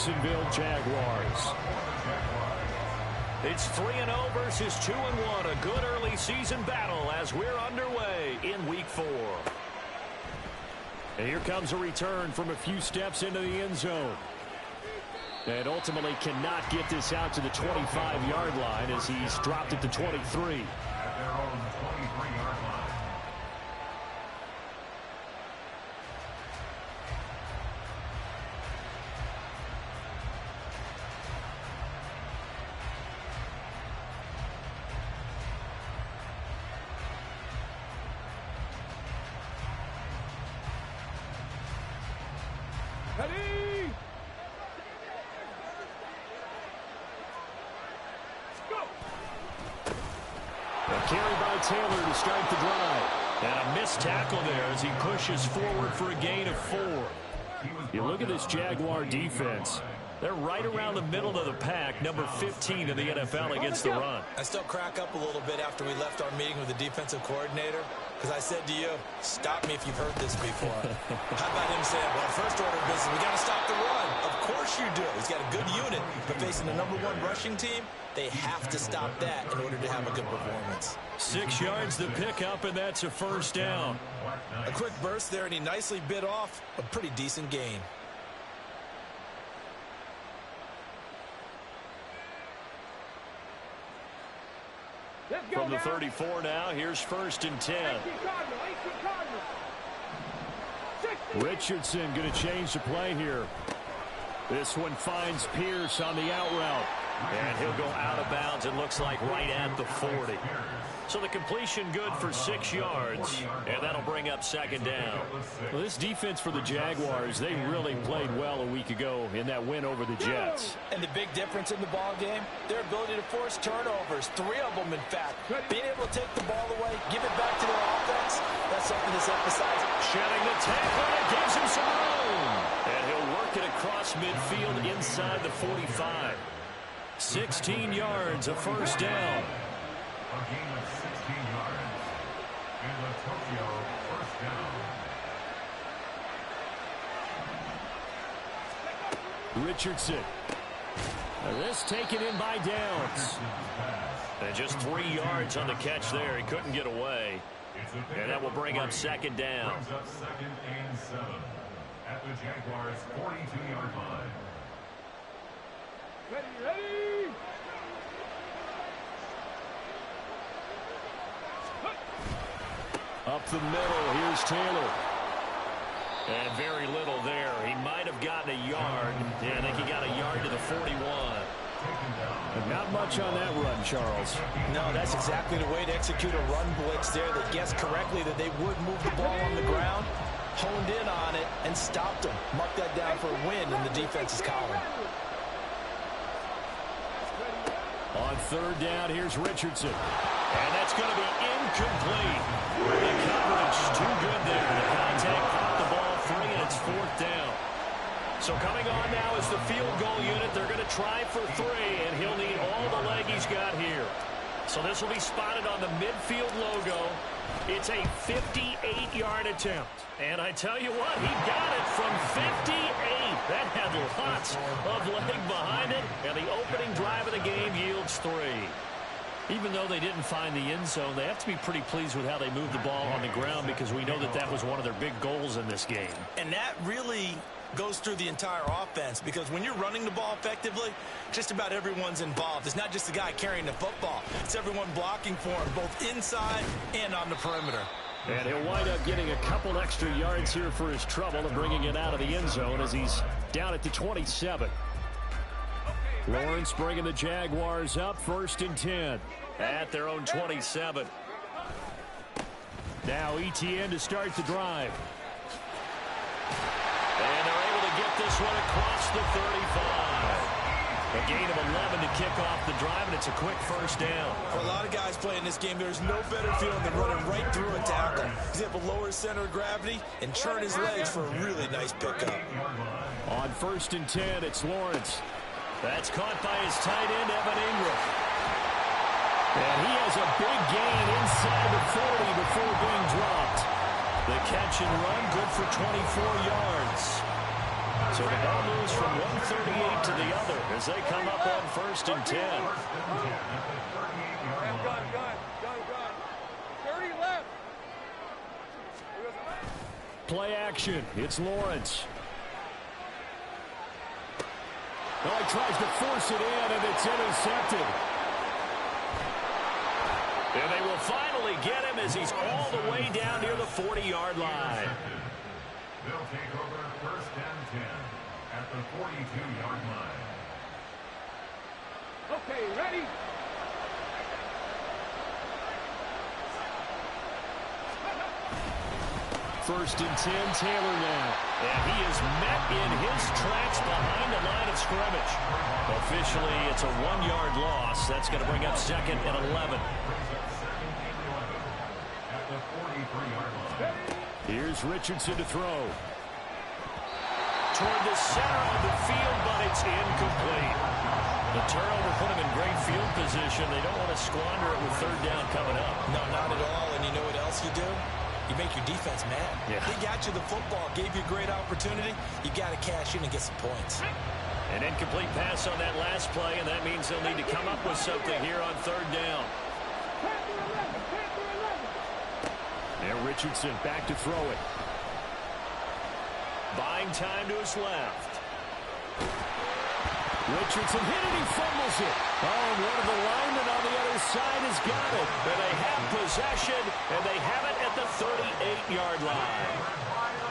Jacksonville Jaguars. It's 3-0 versus 2-1. A good early season battle as we're underway in Week 4. And here comes a return from a few steps into the end zone. And ultimately cannot get this out to the 25-yard line as he's dropped it to 23. At their own 23-yard line. Ready? Go! A carry by Taylor to start the drive. And a missed tackle there as he pushes forward for a gain of 4. You look at this Jaguar defense. They're right around the middle of the pack, number 15 in the NFL against the run. I still crack up a little bit after we left our meeting with the defensive coordinator, because I said to you, stop me if you've heard this before. How about him saying, well, first order of business, we got to stop the run. Of course you do. He's got a good unit, but facing the #1 rushing team, they have to stop that in order to have a good performance. 6 yards to pick up, and that's a first down. A quick burst there, and he nicely bit off a pretty decent gain. From the 34 now, here's 1st and 10. Richardson going to change the play here. This one finds Pierce on the out route. And he'll go out of bounds, it looks like right at the 40. So the completion good for 6 yards, and that'll bring up 2nd down. Well, this defense for the Jaguars, they really played well a week ago in that win over the Jets. And the big difference in the ball game, their ability to force turnovers, 3 of them in fact. Being able to take the ball away, give it back to their offense, that's something that's emphasized. Shedding the tackle, it gives him some room. And he'll work it across midfield inside the 45. 16 yards, a first down. A gain of 16 yards. And the Tokyo first down. Richardson. This taken in by Downs. And just 3 yards on the catch there. He couldn't get away. And that will bring up 2nd down. Brings up 2nd and 7 at the Jaguars' 42-yard line. Ready? Up the middle, here's Taylor. And very little there. He might have gotten a yard. Yeah, I think he got a yard to the 41. But not much on that run, Charles. No, that's exactly the way to execute a run blitz there. They guessed correctly that they would move the ball on the ground, honed in on it, and stopped them. Mark that down for a win in the defense's column. On 3rd down, here's Richardson. And that's going to be incomplete. The coverage too good there. The contact caught the ball free, and it's 4th down. So coming on now is the field goal unit. They're going to try for 3, and he'll need all the leg he's got here. So this will be spotted on the midfield logo. It's a 58-yard attempt. And I tell you what, he got it from 58. That had lots of leg behind it, and the opening drive of the game yields 3. Even though they didn't find the end zone, they have to be pretty pleased with how they moved the ball on the ground, because we know that that was one of their big goals in this game. And that really goes through the entire offense, because when you're running the ball effectively, just about everyone's involved. It's not just the guy carrying the football. It's everyone blocking for him, both inside and on the perimeter. And he'll wind up getting a couple extra yards here for his trouble and bringing it out of the end zone as he's down at the 27. Lawrence bringing the Jaguars up, 1st and 10. At their own 27. Now ETN to start the drive. And they're able to get this one across the 35. A gain of 11 to kick off the drive, and it's a quick first down. For a lot of guys playing this game, there's no better feeling than running right through a tackle. He's able to lower his center of gravity and churn his legs for a really nice pickup. On 1st and 10, it's Lawrence. That's caught by his tight end, Evan Ingram. And he has a big gain inside the 40 before being dropped. The catch and run, good for 24 yards. So the ball moves from 138 as they come up on 1st and 10. Gun. 30 left. Play action. It's Lawrence. Oh, he tries to force it in, and it's intercepted. And they will finally get him as he's all the way down near the 40-yard line. They'll take over 1st and 10 at the 42-yard line. Okay, ready? First and 10, Taylor now. And he is met in his tracks behind the line of scrimmage. Officially, it's a 1-yard loss. That's going to bring up 2nd and 11. At the 43-yard line. Here's Richardson to throw. Toward the center of the field, but it's incomplete. The turnover put him in great field position. They don't want to squander it with 3rd down coming up. No, not at all. And you know what else you do? You make your defense mad. Yeah. They got you the football, gave you a great opportunity. You got to cash in and get some points. An incomplete pass on that last play, and that means they'll need to come up with something here on 3rd down. There, Richardson back to throw it. Buying time to his left. Richardson hit it, he fumbles it. Oh, and one of the linemen on the other side has got it. And they have possession, and they have it at the 38-yard line.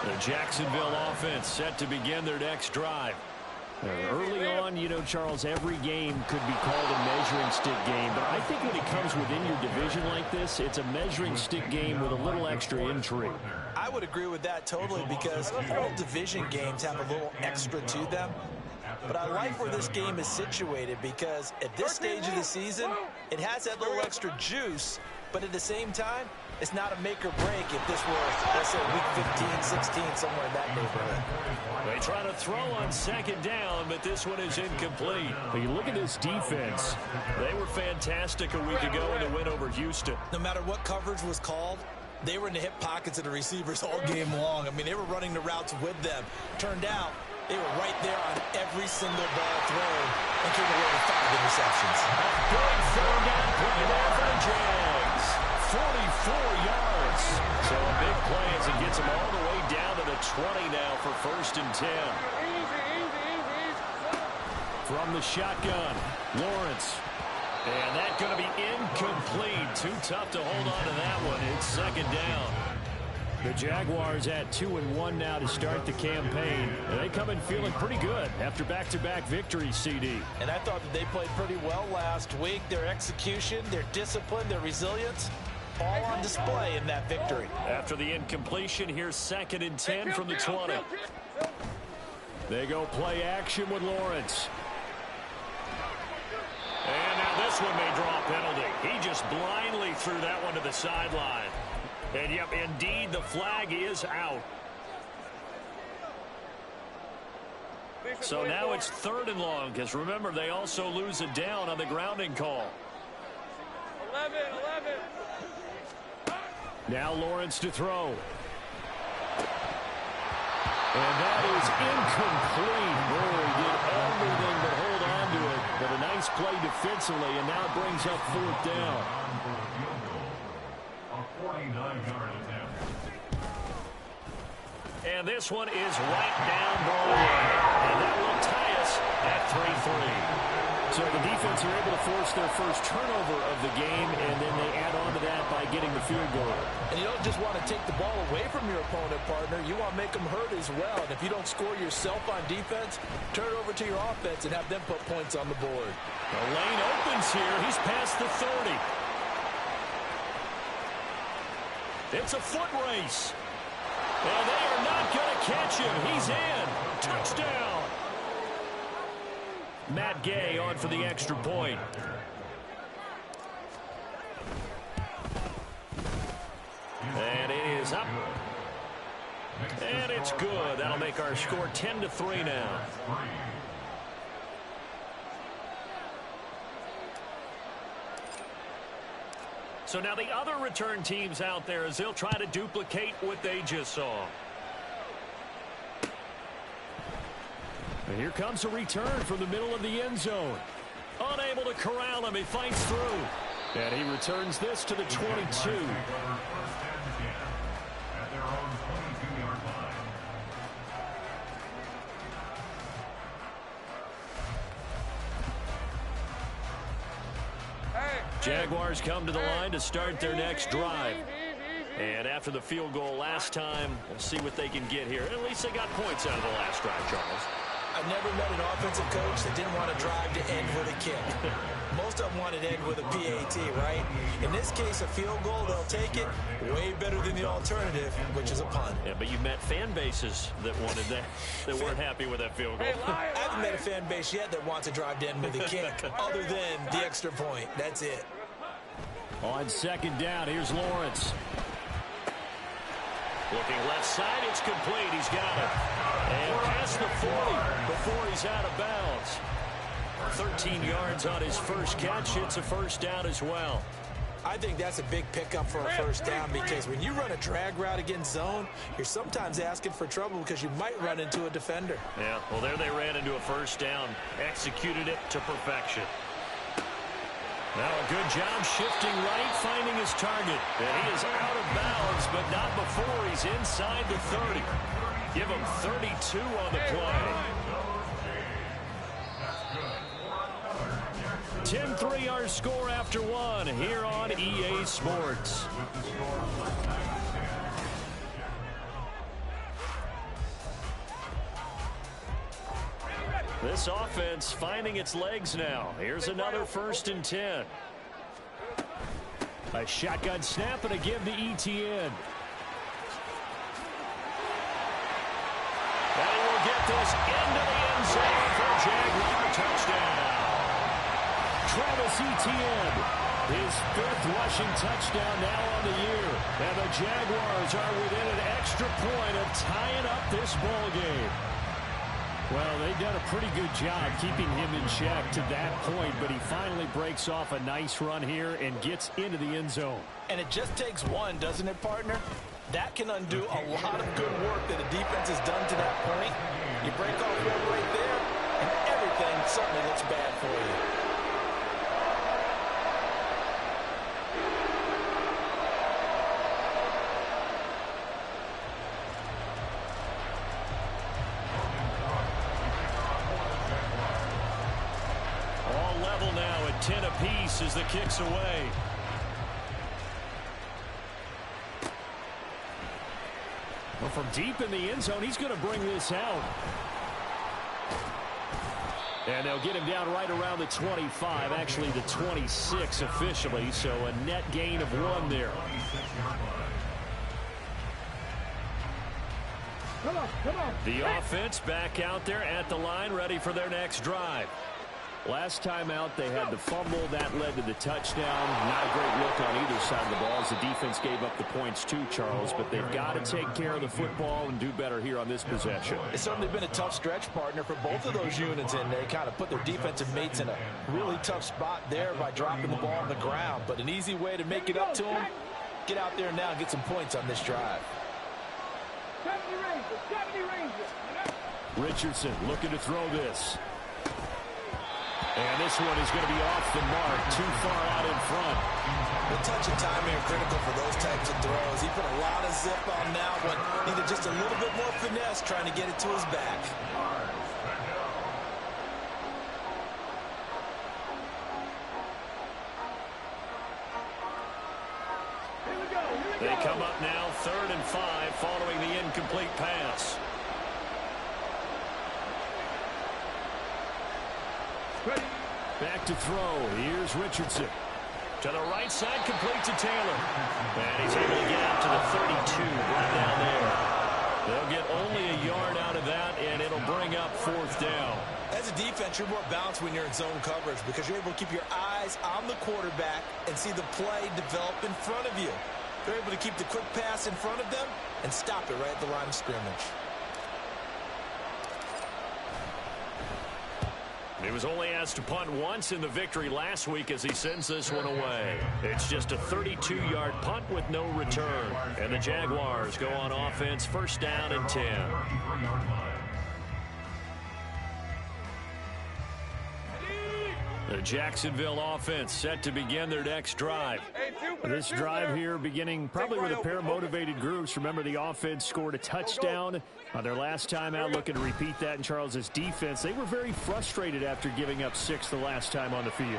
The Jacksonville offense set to begin their next drive. Early on, you know, Charles, every game could be called a measuring stick game. But I think when it comes within your division like this, it's a measuring stick game with a little extra intrigue. I would agree with that totally because all division games have a little extra to them. But I like where this game is situated because at this stage of the season, it has that little extra juice. But at the same time, it's not a make or break if this were, let's say, week 15, 16, somewhere in that neighborhood. They try to throw on 2nd down, but this one is incomplete. But you look at this defense. They were fantastic a week ago in the win over Houston. No matter what coverage was called, they were in the hip pockets of the receivers all game long. I mean, they were running the routes with them. Turned out, they were right there on every single ball thrown and came away with 5 interceptions. A big 3rd down play there for the Jags. 44 yards. So a big play as it gets them all the way down to the 20 now for 1st and 10. Easy. From the shotgun, Lawrence. And that's going to be incomplete. Too tough to hold on to that one. It's 2nd down. The Jaguars at 2-1 now to start the campaign. And they come in feeling pretty good after back-to-back victories, CD. And I thought that they played pretty well last week. Their execution, their discipline, their resilience, all on display in that victory. After the incompletion, here's 2nd and 10 from the 20. They go play action with Lawrence. And now this one may draw a penalty. He just blindly threw that one to the sideline. And, yep, indeed, the flag is out. So now it's 3rd and long, because remember, they also lose a down on the grounding call. 11. Now Lawrence to throw. And that is incomplete. Boy, he did everything but hold on to it. But a nice play defensively, and now it brings up 4th down. A 49-yard attempt. And this one is right down Broadway. And that will tie us at 3-3. So the defense are able to force their first turnover of the game, and then they add on to that by getting the field goal. And you don't just want to take the ball away from your opponent, partner. You want to make them hurt as well. And if you don't score yourself on defense, turn it over to your offense and have them put points on the board. The lane opens here. He's past the 30. It's a foot race. And they are not going to catch him. He's in. Touchdown. Matt Gay on for the extra point. And it is up. And it's good. That'll make our score 10-3 now. So now the other return teams out there as they'll try to duplicate what they just saw. And here comes a return from the middle of the end zone. Unable to corral him. He fights through. And he returns this to the 22. First and 10 at their own 22-yard line. Jaguars come to the line to start their next drive. And after the field goal last time, we'll see what they can get here. At least they got points out of the last drive, Charles. I've never met an offensive coach that didn't want to drive to end with a kick. Most of them want to end with a PAT, right? In this case, a field goal, they'll take it. Way better than the alternative, which is a punt. Yeah, but you met fan bases that wanted that, that weren't happy with that field goal. I haven't met a fan base yet that wants to drive to end with a kick, other than the extra point. That's it. On second down, here's Lawrence. Looking left side, it's complete. He's got it. And past the 40 before he's out of bounds. 13 yards on his first catch. It's a first down as well. I think that's a big pickup for a first down because when you run a drag route against zone, you're sometimes asking for trouble because you might run into a defender. Yeah, well, there they ran into a first down. Executed it to perfection. Now a good job shifting right, finding his target. And he is out of bounds, but not before he's inside the 30. Give him 32 on the play. 10-3 our score after one here on EA Sports. This offense finding its legs now. Here's another 1st and 10. A shotgun snap and a give to ETN. And he will get this into the end zone for a Jaguar touchdown. Travis Etienne, his 5th rushing touchdown now on the year. And the Jaguars are within an extra point of tying up this ball game. Well, they've done a pretty good job keeping him in check to that point, but he finally breaks off a nice run here and gets into the end zone. And it just takes one, doesn't it, partner? That can undo a lot of good work that a defense has done to that point. You break off one right there, and everything certainly looks bad for you. All level now at 10 apiece as the kick's away. Well, from deep in the end zone, he's going to bring this out. And they'll get him down right around the 25, actually the 26 officially, so a net gain of 1 there. Come on. The offense back out there at the line, ready for their next drive. Last time out, they had the fumble. That led to the touchdown. Not a great look on either side of the ball as the defense gave up the points too, Charles. But they've got to take care of the football and do better here on this possession. It's certainly been a tough stretch, partner, for both of those units, and they kind of put their defensive mates in a really tough spot there by dropping the ball on the ground. But an easy way to make it up to them, get out there now and get some points on this drive. 70 Rangers. Richardson looking to throw this. And this one is going to be off the mark, too far out in front. The touch and timing are critical for those types of throws. He put a lot of zip on that one. Needed just a little bit more finesse trying to get it to his back. They come up now, 3rd and 5, following the incomplete pass. Ready. Back to throw. Here's Richardson. To the right side, complete to Taylor. And he's able to get out to the 32, right down there. They'll get only a yard out of that, and it'll bring up 4th down. As a defense, you're more balanced when you're in zone coverage because you're able to keep your eyes on the quarterback and see the play develop in front of you. They're able to keep the quick pass in front of them and stop it right at the line of scrimmage. He was only asked to punt once in the victory last week as he sends this one away. It's just a 32-yard punt with no return. And the Jaguars go on offense, 1st down and 10. The Jacksonville offense set to begin their next drive. This drive here beginning probably with a pair of motivated groups. Remember, the offense scored a touchdown their last time out. Looking to repeat that in Charles's defense. They were very frustrated after giving up 6 the last time on the field.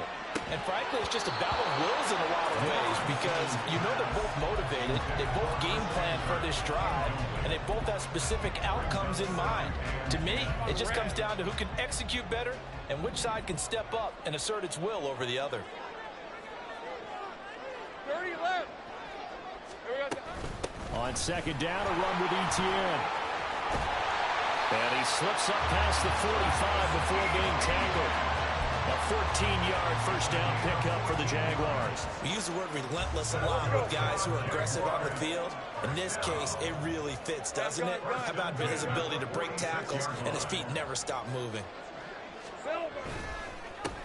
And frankly, it's just a battle of wills in a lot of ways because you know they're both motivated. They both game plan for this drive, and they both have specific outcomes in mind. To me, it just comes down to who can execute better and which side can step up and assert its will over the other. 30 left. On second down, a run with Etienne. And he slips up past the 45 before being tackled. A 14-yard first down pickup for the Jaguars. We use the word relentless a lot with guys who are aggressive on the field. In this case, it really fits, doesn't it? How about his ability to break tackles and his feet never stop moving?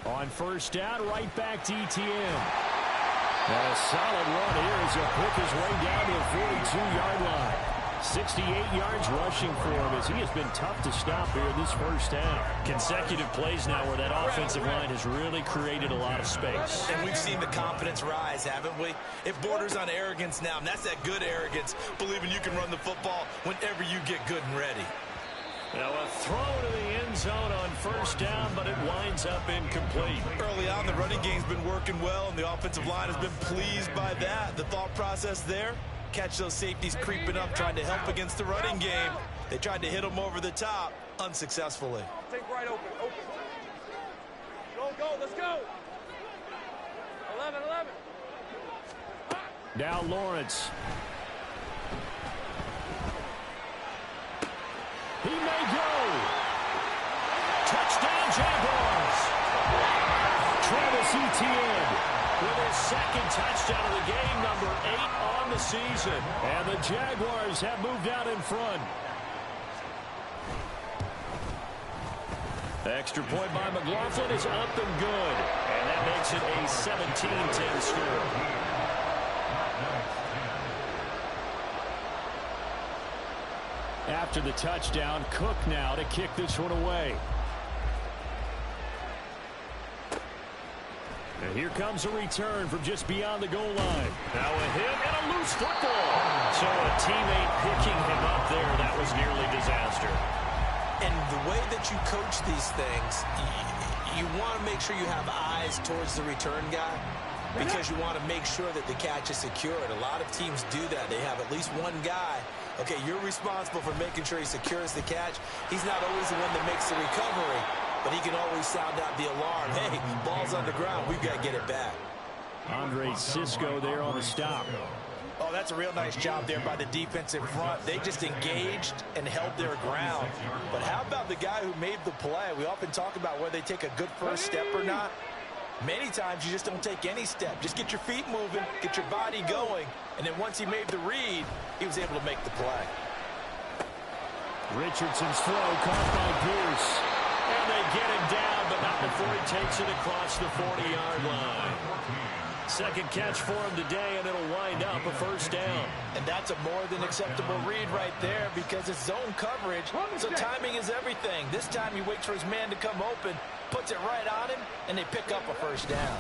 On first down, right back to Etienne. And a solid run here as he'll pick his way down to the 42-yard line. 68 yards rushing for him as he has been tough to stop here in this first half. Consecutive plays now where that offensive line has really created a lot of space. And we've seen the confidence rise, haven't we? It borders on arrogance now, and that's that good arrogance, believing you can run the football whenever you get good and ready. Now a throw to the end zone on first down, but it winds up incomplete. Early on, the running game's been working well, and the offensive line has been pleased by that. The thought process there, catch those safeties creeping up, trying to help against the running game. They tried to hit them over the top, unsuccessfully. Take right open. Go, let's go. 11. Now Lawrence. He may go. Touchdown, Jaguars. Travis Etienne with his second touchdown of the game, number 8 on the season. And the Jaguars have moved out in front. The extra point by McLaughlin is up and good. And that makes it a 17-10 score. After the touchdown, Cook now to kick this one away. And here comes a return from just beyond the goal line. Now a hit and a loose football. So a teammate picking him up there, that was nearly disaster. And the way that you coach these things, you want to make sure you have eyes towards the return guy because you want to make sure that the catch is secured. A lot of teams do that. They have at least one guy. Okay, you're responsible for making sure he secures the catch. He's not always the one that makes the recovery, but he can always sound out the alarm. Hey, ball's on the ground. We've got to get it back. Andre Cisco there on the stop. Oh, that's a real nice job there by the defensive front. They just engaged and held their ground. But how about the guy who made the play? We often talk about whether they take a good first step or not. Many times you just don't take any step. Just get your feet moving, get your body going, and then once he made the read, he was able to make the play. Richardson's throw caught by Pierce. And they get him down, but not before he takes it across the 40-yard line. Second catch for him today, and it'll wind up a first down. And that's a more than acceptable read right there because it's zone coverage, so timing is everything. This time he waits for his man to come open, puts it right on him, and they pick up a first down.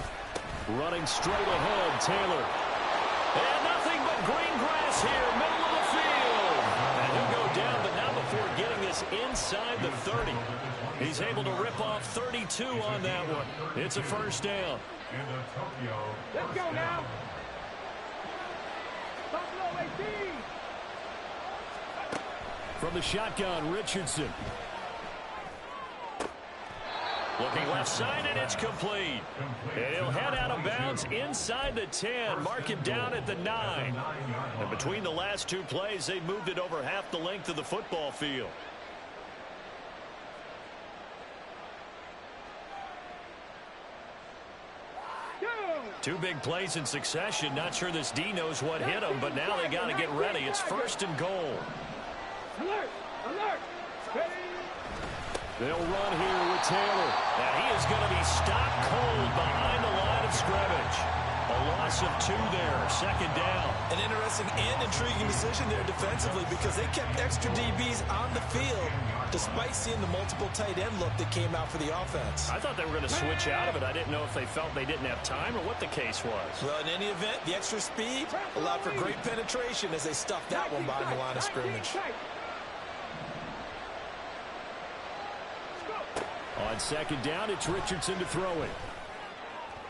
Running straight ahead, Taylor. And nothing but green grass here, middle of the field. And he'll go down, but not before getting this inside the 30. He's able to rip off 32 on that one. It's a first down. Let's go now. Buffalo 18. From the shotgun, Richardson. Looking left side, and it's complete. And he'll head out of bounds inside the 10. Mark him down at the 9. And between the last two plays, they moved it over half the length of the football field. Two big plays in succession. Not sure this D knows what hit him, but now they got to get ready. It's first and goal. Alert! Ready! They'll run here with Taylor. And he is going to be stopped cold behind the line of scrimmage. A loss of 2 there, second down. An interesting and intriguing decision there defensively because they kept extra DBs on the field despite seeing the multiple tight end look that came out for the offense. I thought they were going to switch out of it. I didn't know if they felt they didn't have time or what the case was. Well, in any event, the extra speed allowed for great penetration as they stuffed that one behind the line of scrimmage. On second down, it's Richardson to throw it.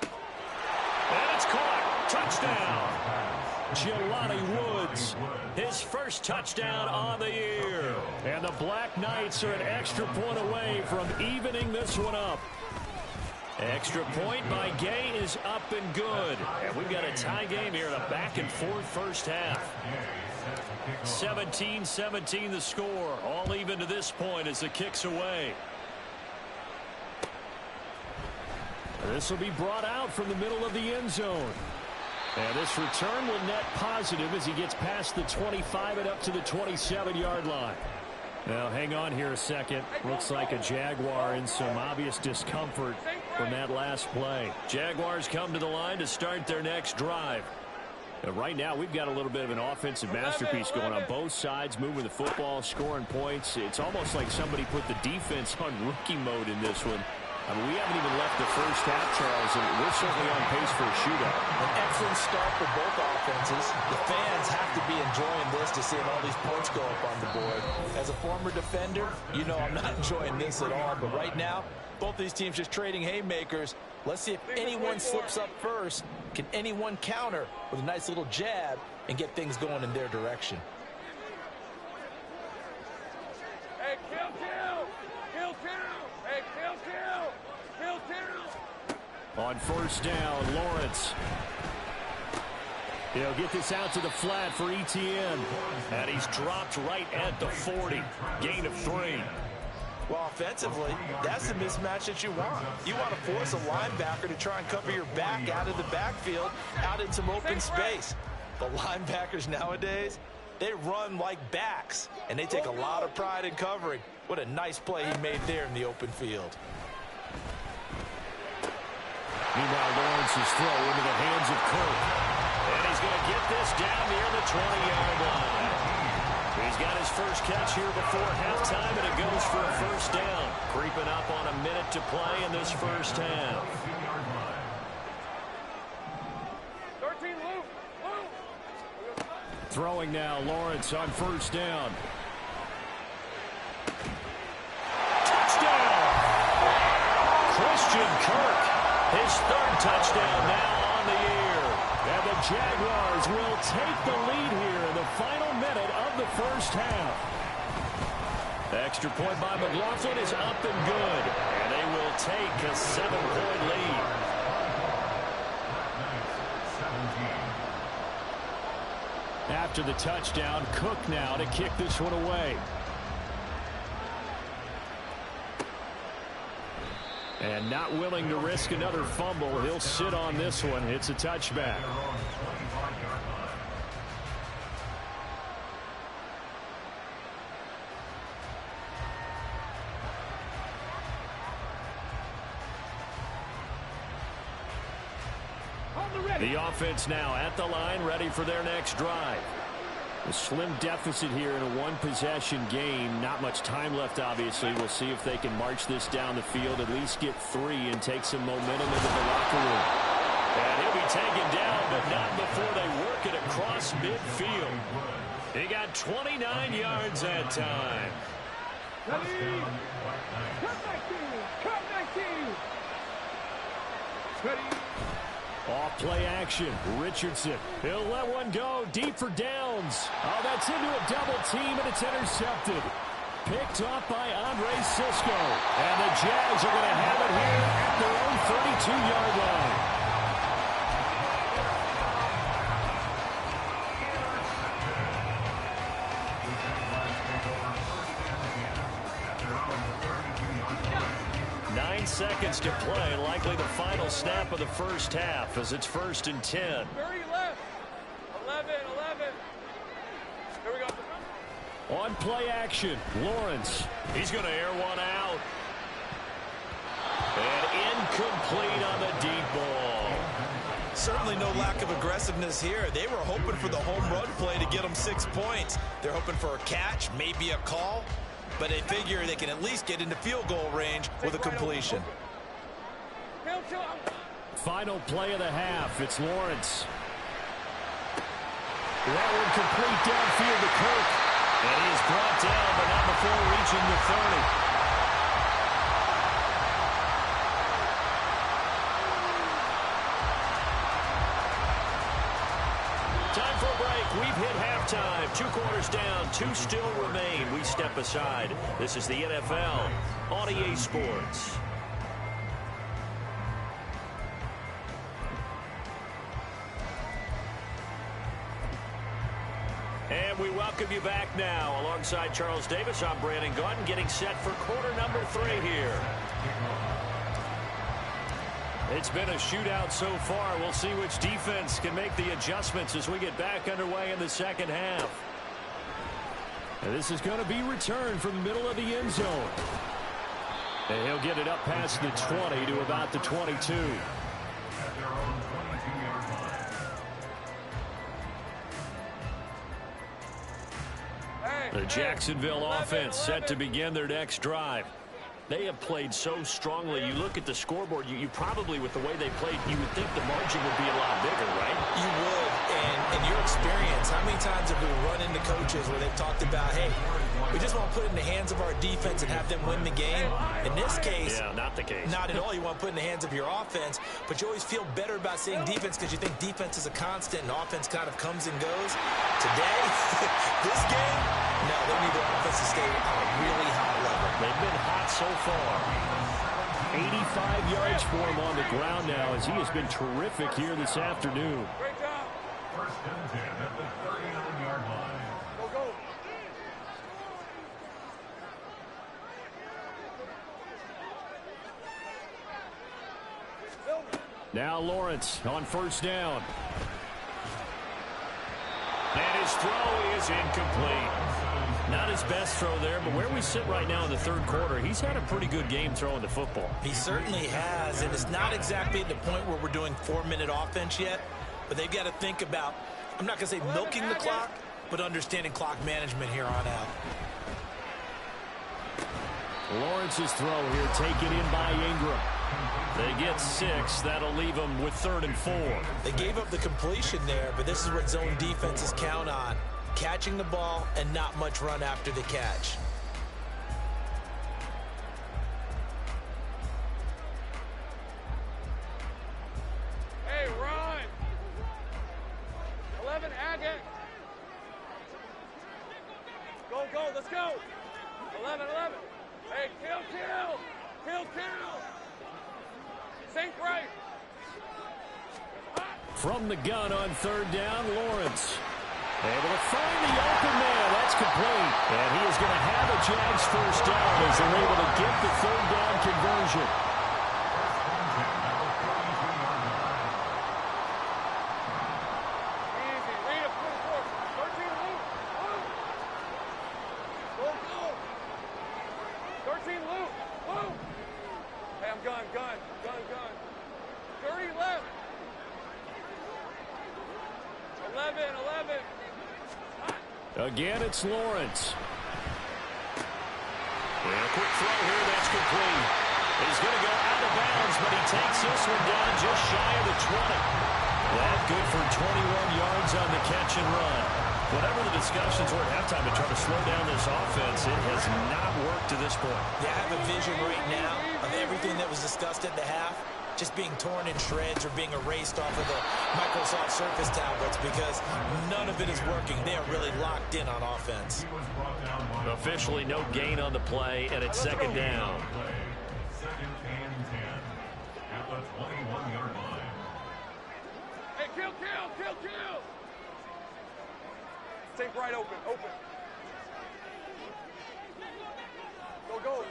And it's caught. Touchdown. Jelani Woods, his first touchdown on the year. And the Black Knights are an extra point away from evening this one up. Extra point by Gay is up and good. And we've got a tie game here in a back-and-forth first half. 17-17 the score. All even to this point as the kick's away. This will be brought out from the middle of the end zone. And this return will net positive as he gets past the 25 and up to the 27-yard line. Now, hang on here a second. Looks like a Jaguar in some obvious discomfort from that last play. Jaguars come to the line to start their next drive. And right now, we've got a little bit of an offensive masterpiece going on both sides, moving the football, scoring points. It's almost like somebody put the defense on rookie mode in this one. I mean, we haven't even left the first half, Charles, and we're certainly on pace for a shootout. An excellent start for both offenses. The fans have to be enjoying this to seeing all these points go up on the board. As a former defender, you know I'm not enjoying this at all. But right now, both these teams just trading haymakers. Let's see if anyone slips up first. Can anyone counter with a nice little jab and get things going in their direction? Hey, kill. Kill two. Hey, kill two. Kill two. On first down, Lawrence. He'll get this out to the flat for Etienne. And he's dropped right at the 40. Gain of 3. Well, offensively, that's the mismatch that you want. You want to force a linebacker to try and cover your back out of the backfield, out in some open space. The linebackers nowadays, they run like backs, and they take a lot of pride in covering. What a nice play he made there in the open field. Meanwhile, Lawrence's throw into the hands of Kirk. And he's going to get this down near the 20-yard line. He's got his first catch here before halftime, and it goes for a first down. Creeping up on a minute to play in this first half. 13, Luke. Throwing now, Lawrence on first down. Touchdown! Christian Kirk, his third touchdown now on the year. And the Jaguars will take the lead here in the final minute of the first half. Extra point by McLaughlin is up and good. And they will take a 7-point lead. After the touchdown, Cook now to kick this one away. And not willing to risk another fumble, he'll sit on this one. It's a touchback. The offense now at the line, ready for their next drive. A slim deficit here in a one-possession game. Not much time left, obviously. We'll see if they can march this down the field, at least get 3 and take some momentum into the locker room. And he'll be taken down, but not before they work it across midfield. He got 29 yards that time. Cut back team. Off play action. Richardson. He'll let one go deep for downs. Oh, that's into a double team, and it's intercepted. Picked off by Andre Sisco. And the Jags are going to have it here at their own 32-yard line. Seconds to play, likely the final snap of the first half as it's 1st and 10. 30 left. 11. Here we go. On play action, Lawrence. He's going to air one out. And incomplete on the deep ball. Certainly no lack of aggressiveness here. They were hoping for the home run play to get them 6 points. They're hoping for a catch, maybe a call. but they figure they can at least get into field goal range with a completion. Final play of the half. It's Lawrence. That one complete downfield to Kirk. And he is brought down, but not before reaching the 30. Time for a break. We've hit halftime. 2 quarters down. 2 still remain. We step aside. This is the NFL on EA Sports. And we welcome you back now. Alongside Charles Davis, I'm Brandon Gaudin, getting set for quarter number 3 here. It's been a shootout so far. We'll see which defense can make the adjustments as we get back underway in the second half. And this is going to be returned from the middle of the end zone. And he'll get it up past the 20 to about the 22. The Jacksonville offense set to begin their next drive. They have played so strongly. You look at the scoreboard, you probably, with the way they played, you would think the margin would be a lot bigger, right? You would. And in your experience, how many times have we run into coaches where they've talked about, hey, we just want to put it in the hands of our defense and have them win the game? In this case, yeah, not the case. Not at all. You want to put it in the hands of your offense, but you always feel better about saying defense because you think defense is a constant and offense kind of comes and goes. Today, this game, no, they need their offense to stay on a really high level. They've been hot so far. 85 yards for him on the ground now as he has been terrific here this afternoon. Great job. First and 10 at the 39-yard line. Go, go. Now Lawrence on first down. And his throw is incomplete. Not his best throw there, but where we sit right now in the third quarter, he's had a pretty good game throwing the football. He certainly has, and it's not exactly at the point where we're doing 4-minute offense yet, but they've got to think about, I'm not going to say milking the clock, but understanding clock management here on out. Lawrence's throw here taken in by Ingram. They get 6. That'll leave them with 3rd and 4. They gave up the completion there, but this is what zone defenses count on. Catching the ball and not much run after the catch. Hey, run. 11, Agate. Go, go, let's go. 11. Hey, kill. Sink right. From the gun on 3rd down, Lawrence. Able to find the open man. That's complete. And he is going to have a Jags first down as they're able to get the 3rd down conversion. Easy. Read it. 13 loop. Go, go. 13 loop. Loop. Hey, I'm gun. 30 left. 11. Again, it's Lawrence. And a quick throw here, that's complete. He's going to go out of bounds, but he takes this one down just shy of the 20. That good for 21 yards on the catch and run. Whatever the discussions were at halftime to try to slow down this offense, it has not worked to this point. Yeah, I have a vision right now of everything that was discussed at the half just being torn in shreds or being erased off of the Microsoft Surface tablets because none of it is working. They are really locked in on offense. Officially no gain on the play, and it's 2nd down. Second and 10 at the 21-yard line. Hey, kill. Sink right, open. Go.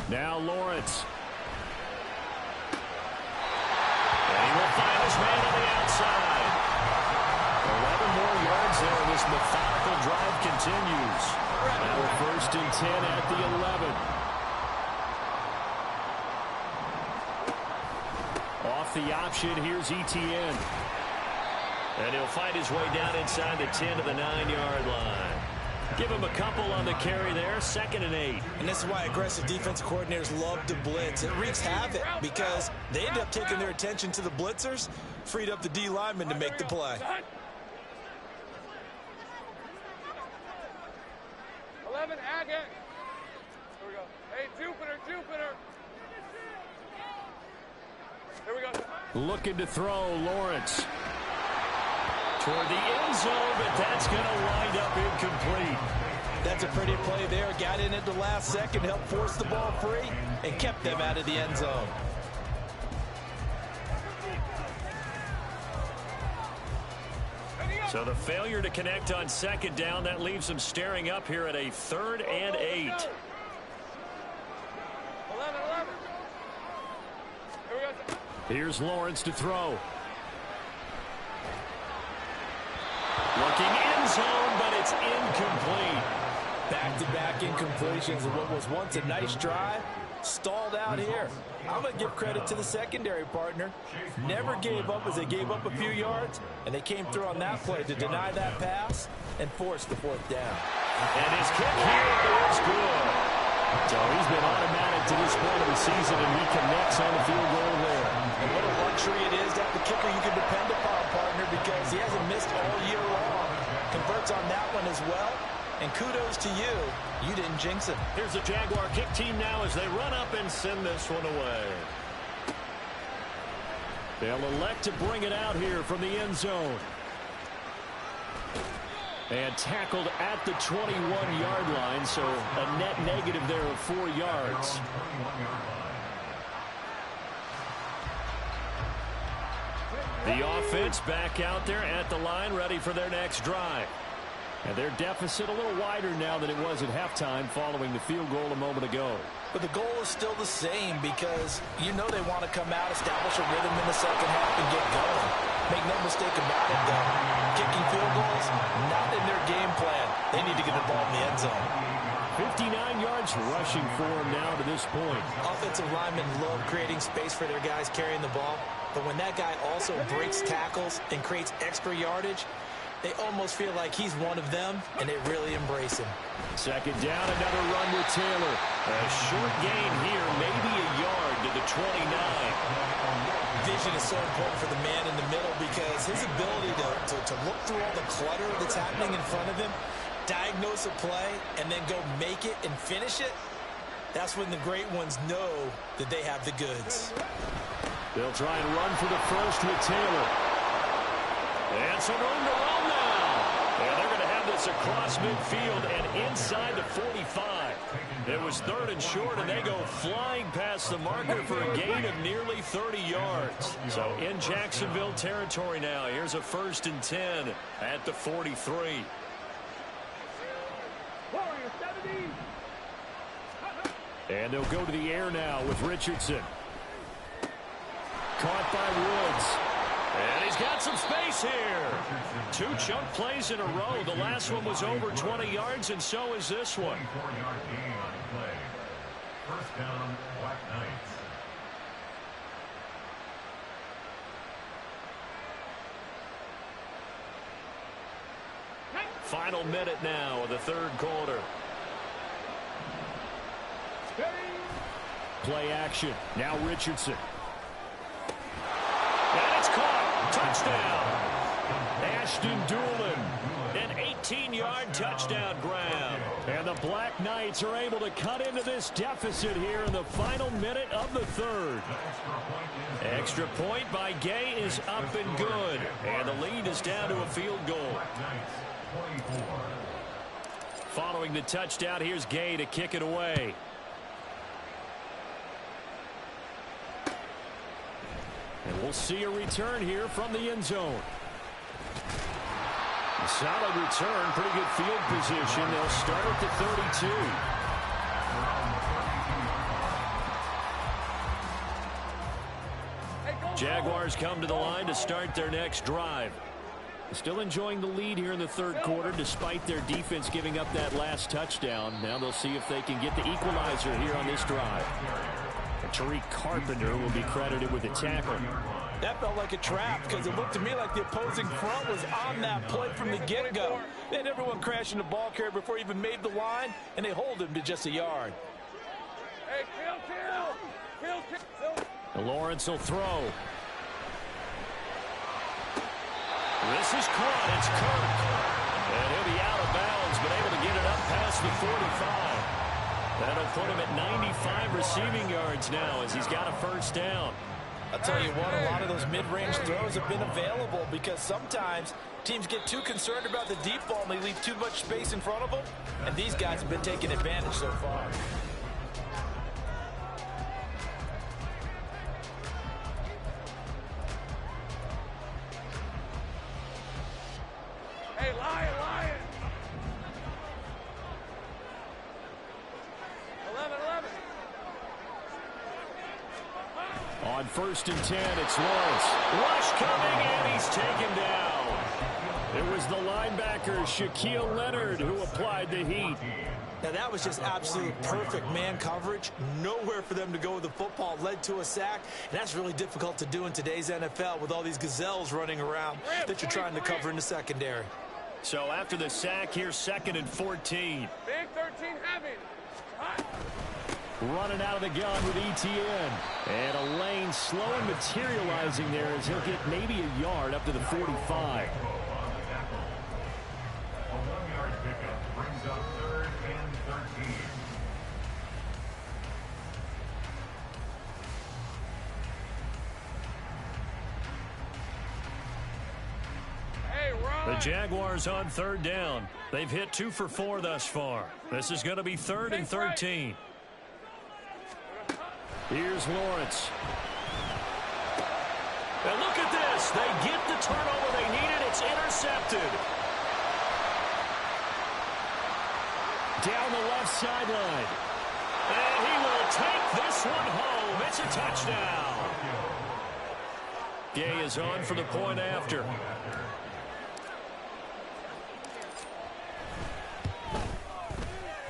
Now Lawrence. And he will find his man on the outside. 11 more yards there, and this methodical drive continues. Now we're 1st and 10 at the 11. Off the option, here's Etienne. And he'll fight his way down inside the 10 to the 9-yard line. Give him a couple on the carry there, 2nd and 8. And this is why aggressive defensive coordinators love to blitz. It wreaks havoc because they end up taking their attention to the blitzers, freed up the D lineman to make the play. 11, Agate. Here we go. Hey, Jupiter. Here we go. Looking to throw, Lawrence. Toward the end zone, but that's going to wind up incomplete. That's a pretty play there. Got in at the last second, helped force the ball free, and kept them out of the end zone. So the failure to connect on 2nd down, that leaves them staring up here at a 3rd and 8. 11. Here we go. Here's Lawrence to throw. Looking end zone, but it's incomplete. Back-to-back incompletions of what was once a nice drive. Stalled out here. I'm going to give credit to the secondary partner. Never gave up as they gave up a few yards, and they came through on that play to deny that pass and force the 4th down. And his kick here is good. So he's been automatic to this point of the season, and he connects on the field goal there. And what a luxury it is to have the kicker you can depend upon, partner, because he hasn't missed all year long. Converts on that one as well. And kudos to you. You didn't jinx it. Here's the Jaguar kick team now as they run up and send this one away. They'll elect to bring it out here from the end zone. And tackled at the 21-yard line, so a net negative there of 4 yards. The offense back out there at the line, ready for their next drive. And their deficit a little wider now than it was at halftime following the field goal a moment ago. But the goal is still the same because you know they want to come out, establish a rhythm in the second half, and get going. Make no mistake about it, though. Kicking field goals, not in their game plan. They need to get the ball in the end zone. 59 yards rushing for him now to this point. Offensive linemen love creating space for their guys carrying the ball. But when that guy also breaks tackles and creates extra yardage, they almost feel like he's one of them, and they really embrace him. 2nd down, another run with Taylor. A short gain here, maybe a yard to the 29. Vision is so important for the man in the middle because his ability to look through all the clutter that's happening in front of him, diagnose a play, and then go make it and finish it, that's when the great ones know that they have the goods. They'll try and run for the first with Taylor. And some room to run now. And they're going to have this across midfield and inside the 45. It was 3rd and short, and they go flying past the marker for a gain of nearly 30 yards. So in Jacksonville territory now. Here's a 1st and 10 at the 43. And they'll go to the air now with Richardson. Caught by Woods. And he's got some space here. 2 chunk plays in a row. The last one was over 20 yards, and so is this one. 24-yard gain on the play. 1st down, Black Knights. Final minute now of the 3rd quarter. Play action. Now Richardson. And it's caught. Touchdown. Ashton Doolin. An 18-yard touchdown grab. And the Black Knights are able to cut into this deficit here in the final minute of the 3rd. Extra point by Gay is up and good. And the lead is down to a field goal. Following the touchdown, here's Gay to kick it away. And we'll see a return here from the end zone. A solid return, pretty good field position. They'll start at the 32. Jaguars come to the line to start their next drive. Still enjoying the lead here in the 3rd quarter despite their defense giving up that last touchdown. Now they'll see if they can get the equalizer here on this drive. And Tariq Carpenter will be credited with the tackle. That felt like a trap because it looked to me like the opposing front was on that play from the get-go. They had everyone crashing the ball carrier before he even made the line, and they hold him to just a yard. Hey, kill. Lawrence will throw. This is caught. It's Kirk. And he'll be out of bounds, but able to get it up past the 45. That'll put him at 95 receiving yards now as he's got a first down. I'll tell you what, a lot of those mid-range throws have been available because sometimes teams get too concerned about the deep ball and they leave too much space in front of them, and these guys have been taking advantage so far. Hey, Lion. 11. On 1st and 10, it's Lawrence. Rush coming, and he's taken down. It was the linebacker, Shaquille Leonard, who applied the heat. Now, that was just absolute perfect man coverage. Nowhere for them to go with the football. Led to a sack, and that's really difficult to do in today's NFL with all these gazelles running around that you're trying to cover in the secondary. So after the sack, here's 2nd and 14. Big 13 heavy. Hot. Running out of the gun with ETN. And a lane slow and materializing there as he'll get maybe a yard up to the 45. A 1-yard pickup brings up 3rd and 13. Hey, run. The Jaguars on 3rd down. They've hit 2 for 4 thus far. This is going to be 3rd and 13. Here's Lawrence. And look at this. They get the turnover they needed. It's intercepted. Down the left sideline. And he will take this one home. It's a touchdown. Gay is on for the point after.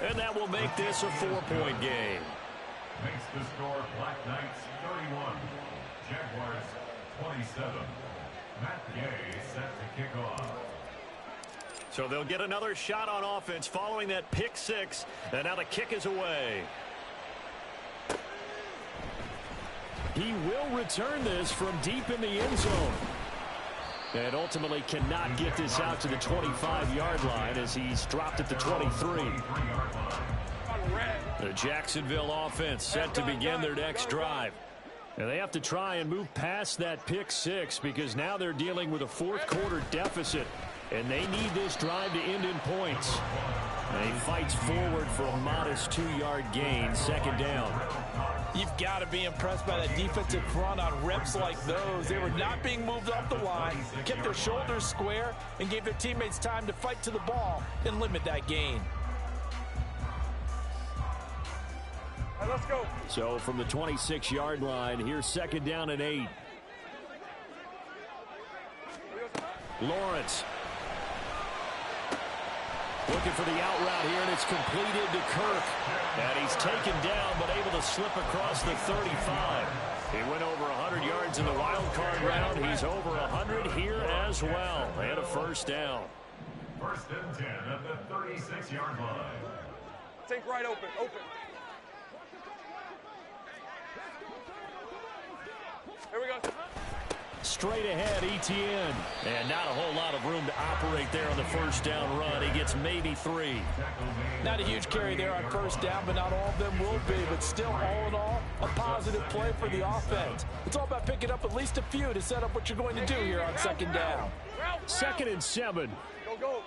And that will make this a 4-point game. Makes the score Black Knights 31, Jaguars 27. Matt Gay set to kick off. So they'll get another shot on offense following that pick 6. And now the kick is away. He will return this from deep in the end zone. And ultimately cannot get this out to the 25-yard line as he's dropped at the 23. The Jacksonville offense set to begin their next drive. And they have to try and move past that pick 6 because now they're dealing with a 4th-quarter deficit. And they need this drive to end in points. And he fights forward for a modest 2-yard gain, 2nd down. You've got to be impressed by that defensive front on reps like those. They were not being moved off the line, kept their shoulders square, and gave their teammates time to fight to the ball and limit that gain. Right, let's go. So from the 26-yard line, here's 2nd down and 8. Lawrence. Looking for the out route here, and it's completed to Kirk. And he's taken down, but able to slip across the 35. He went over 100 yards in the wild card round. He's over 100 here as well. And a first down. 1st and 10 at the 36-yard line. Think right open. Here we go. Straight ahead, ETN. And not a whole lot of room to operate there on the first down run. He gets maybe 3. Not a huge carry there on first down, but not all of them will be. But still, all in all, a positive play for the offense. It's all about picking up at least a few to set up what you're going to do here on 2nd down. 2nd and 7. Go.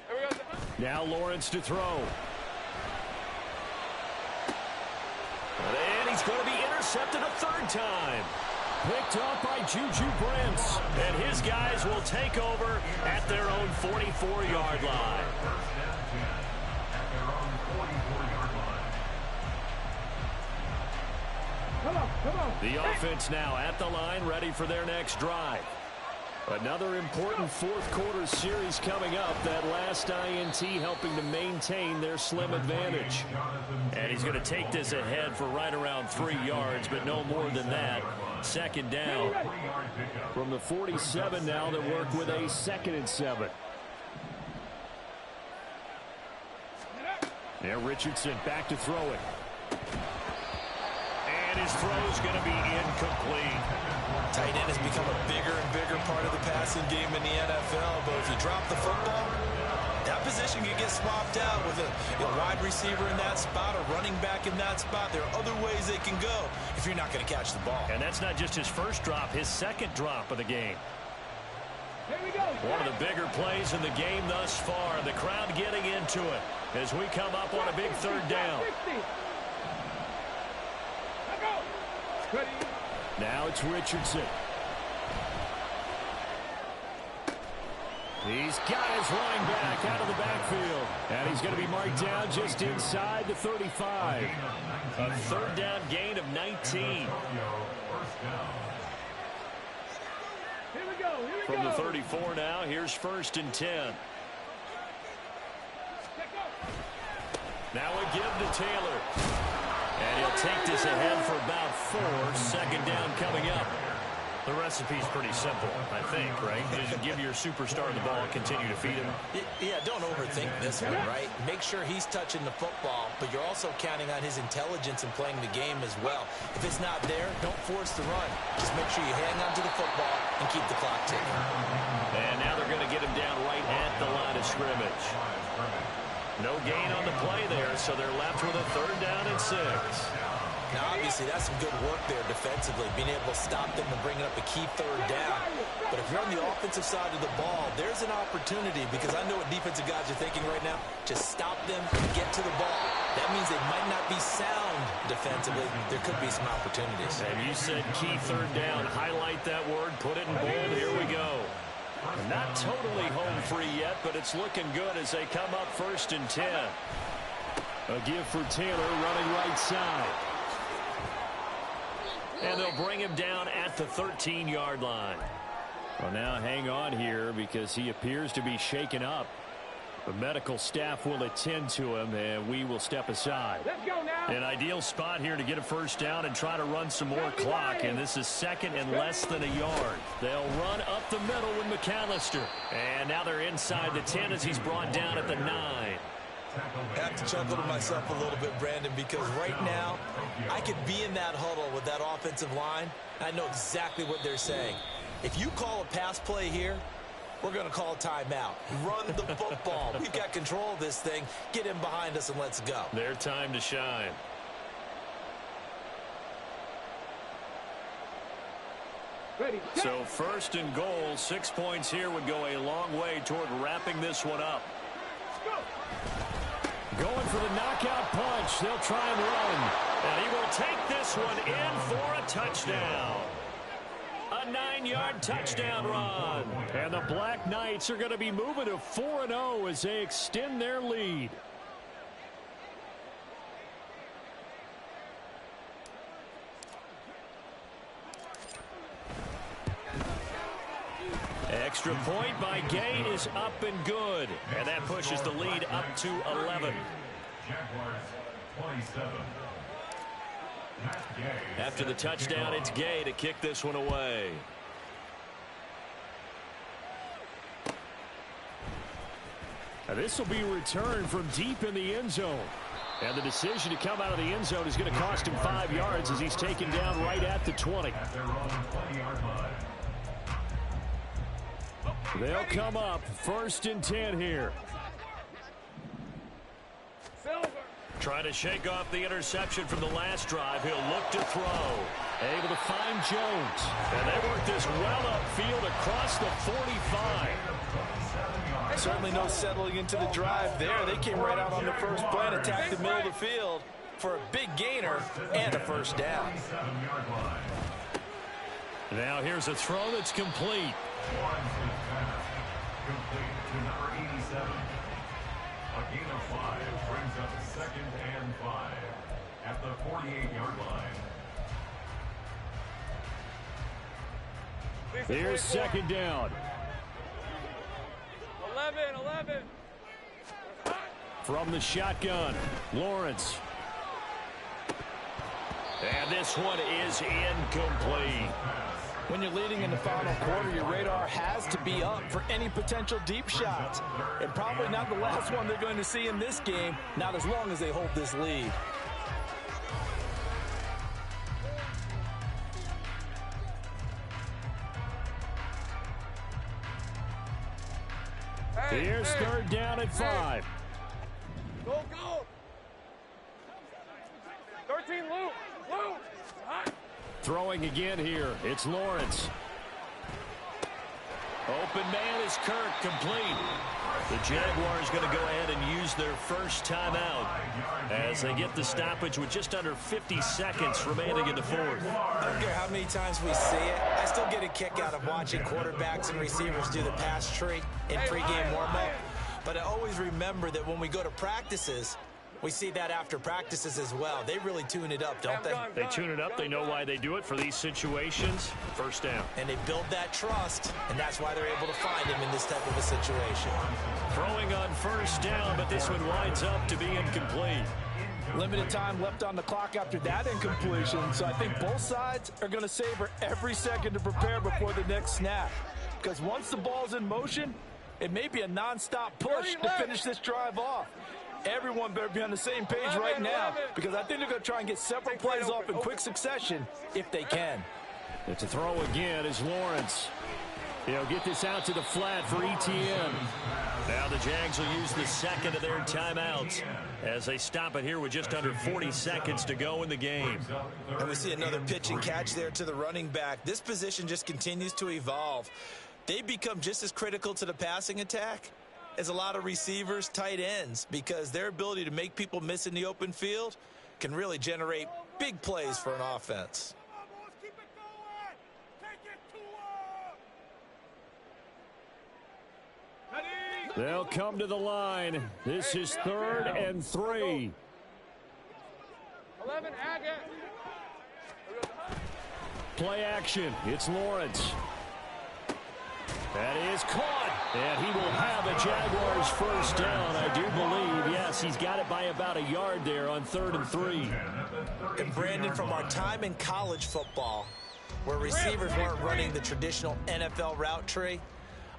Here we go. Now Lawrence to throw. And he's going to be intercepted a 3rd time. Picked up by Juju Brents. And his guys will take over at their own 44-yard line. Come on. The offense now at the line, ready for their next drive. Another important fourth quarter series coming up. That last INT helping to maintain their slim advantage. And he's going to take this ahead for right around 3 yards, but no more than that. Second down. From the 47 now, they work with a 2nd and 7. Now Richardson back to throw it. And his throw is going to be incomplete. Tight end has become a bigger and bigger part of the passing game in the NFL, but if you drop the football, that position can get swapped out with a wide receiver in that spot, a running back in that spot. There are other ways they can go if you're not going to catch the ball. And that's not just his first drop, his second drop of the game. Here we go. One of the bigger plays in the game thus far. The crowd getting into it as we come up on a big 3rd down. Now it's Richardson. He's got his running back out of the backfield. And he's going to be marked down just inside the 35. A 3rd down gain of 19. From the 34 now, here's 1st and 10. Now a give to Taylor. And he'll take this ahead for about 4. 2nd down coming up. The recipe's pretty simple, I think, right? Just give your superstar the ball and continue to feed him. Yeah, don't overthink this one, right? Make sure he's touching the football, but you're also counting on his intelligence in playing the game as well. If it's not there, don't force the run. Just make sure you hang on to the football and keep the clock ticking. And now they're going to get him down right at the line of scrimmage. No gain on the play there, so they're left with a 3rd down and 6. Now, obviously, that's some good work there defensively, being able to stop them and bringing up a key 3rd down. But if you're on the offensive side of the ball, there's an opportunity, because I know what defensive guys are thinking right now. Just stop them and get to the ball. That means they might not be sound defensively. There could be some opportunities. And you said key 3rd down. Highlight that word. Put it in bold. Here we go. Not totally home free yet, but it's looking good as they come up 1st and 10. A give for Taylor running right side. And they'll bring him down at the 13-yard line. Well, now hang on here because he appears to be shaken up. The medical staff will attend to him, and we will step aside. Let's go now. An ideal spot here to get a 1st down and try to run some more clock, and this is 2nd and less than a yard. They'll run up the middle with McAllister. And now they're inside the 10 as he's brought down at the 9. I have to chuckle to myself a little bit, Brandon, because right now I could be in that huddle with that offensive line. I know exactly what they're saying. If you call a pass play here, we're going to call a timeout. Run the football. We've got control of this thing. Get him behind us and let's go. Their time to shine. Ready. So 1st and goal, 6 points here would go a long way toward wrapping this one up. Going for the knockout punch. They'll try and run. And he will take this one in for a touchdown. A 9-yard touchdown run. And the Black Knights are going to be moving to 4-0 as they extend their lead. Extra point by Gay is up and good. And that pushes the lead up to 11. Jaguars 27. After the touchdown, it's Gay to kick this one away. Now this will be returned from deep in the end zone. And the decision to come out of the end zone is going to cost him 5 yards as he's taken down right at the 20. At their own 20-yard line. They'll come up 1st and 10 here. Silver. Trying to shake off the interception from the last drive. He'll look to throw. Able to find Jones. And they work this well upfield across the 45. Certainly no settling into the drive there. They came right out on the first play and attacked the middle of the field for a big gainer and a 1st down. Now here's a throw that's complete. Complete to number 87. A gain of 5 brings up 2nd and 5 at the 48-yard line. Here's second down. 11. From the shotgun, Lawrence. And this one is incomplete. When you're leading in the final quarter, your radar has to be up for any potential deep shots. And probably not the last one they're going to see in this game, not as long as they hold this lead. Here's third down at 5. Go. 13, Luke. Throwing again here. It's Lawrence. Open man is Kirk, complete. The Jaguars going to go ahead and use their first timeout as they get the stoppage with just under 50 seconds remaining in the fourth. I don't care how many times we see it. I still get a kick out of watching quarterbacks and receivers do the pass tree in pregame warm-up. But I always remember that when we go to practices, we see that after practices as well. They really tune it up, don't they? They tune it up. They know why they do it for these situations. First down. And they build that trust, and that's why they're able to find him in this type of a situation. Throwing on first down, but this one winds up to be incomplete. Limited time left on the clock after that incompletion, so I think both sides are going to savor every second to prepare before the next snap. Because once the ball's in motion, it may be a non-stop push to finish this drive off. Everyone better be on the same page right now, because I think they're going to try and get several plays off in quick succession if they can. It's a throw again as Lawrence. He'll get this out to the flat for ETN. Now the Jags will use the second of their timeouts as they stop it here with just under 40 seconds to go in the game. And we see another pitch and catch there to the running back. This position just continues to evolve. They become just as critical to the passing attack as a lot of receivers, tight ends, because their ability to make people miss in the open field can really generate big plays for an offense. They'll come to the line. This is 3rd and 3. 11, Play action. It's Lawrence. That is caught, and he will have a Jaguars first down, I do believe. Yes, he's got it by about a yard there on 3rd and 3. And Brandon, from our time in college football, where receivers weren't running the traditional NFL route tree,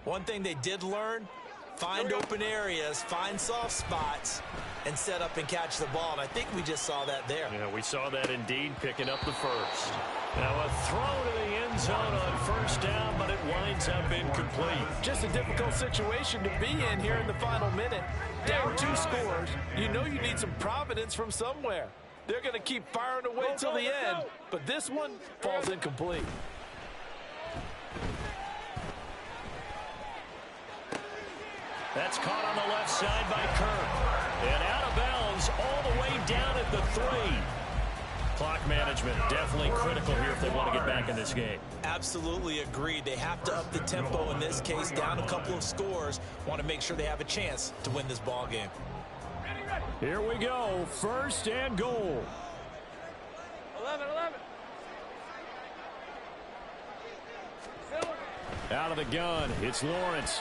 one thing they did learn, find open areas, find soft spots, and set up and catch the ball. And I think we just saw that there. Yeah, we saw that indeed, picking up the first. Now a throw to the end zone on first down, but it winds up incomplete. Just a difficult situation to be in here in the final minute. Down 2 scores. You know you need some providence from somewhere. They're going to keep firing away till the end, but this one falls incomplete. That's caught on the left side by Kirk. And out of bounds all the way down at the 3. Clock management definitely critical here if they want to get back in this game. Absolutely agreed. They have to up the tempo in this case, down a couple of scores. Want to make sure they have a chance to win this ball game. Here we go. 1st and goal. 11. Out of the gun, it's Lawrence.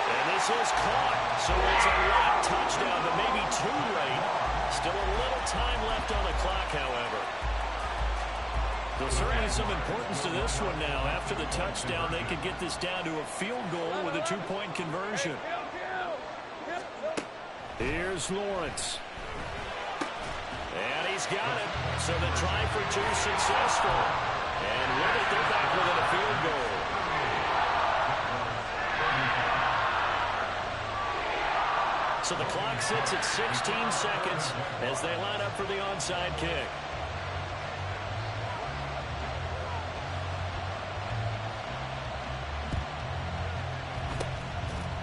And this is caught, so it's a late touchdown, but maybe too late. Still a little time left on the clock, however. There's certainly some importance to this one now. After the touchdown, they could get this down to a field goal with a 2-point conversion. Here's Lawrence. And he's got it. So the try for 2 successful. And with it, they're back within a field goal. So the clock sits at 16 seconds as they line up for the onside kick.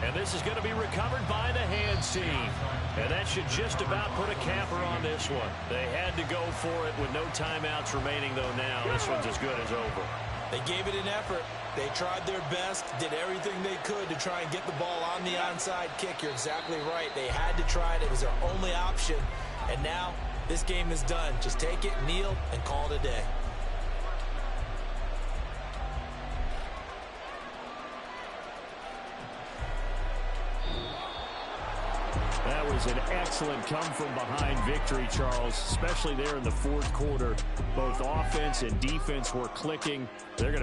And this is going to be recovered by the hands team. And that should just about put a capper on this one. They had to go for it with no timeouts remaining, though now this one's as good as over. They gave it an effort. They tried their best, did everything they could to try and get the ball on the onside kick. You're exactly right. They had to try it. It was their only option. And now this game is done. Just take it, kneel, and call it a day. That was an excellent come-from-behind victory, Charles, especially there in the fourth quarter. Both offense and defense were clicking. They're going to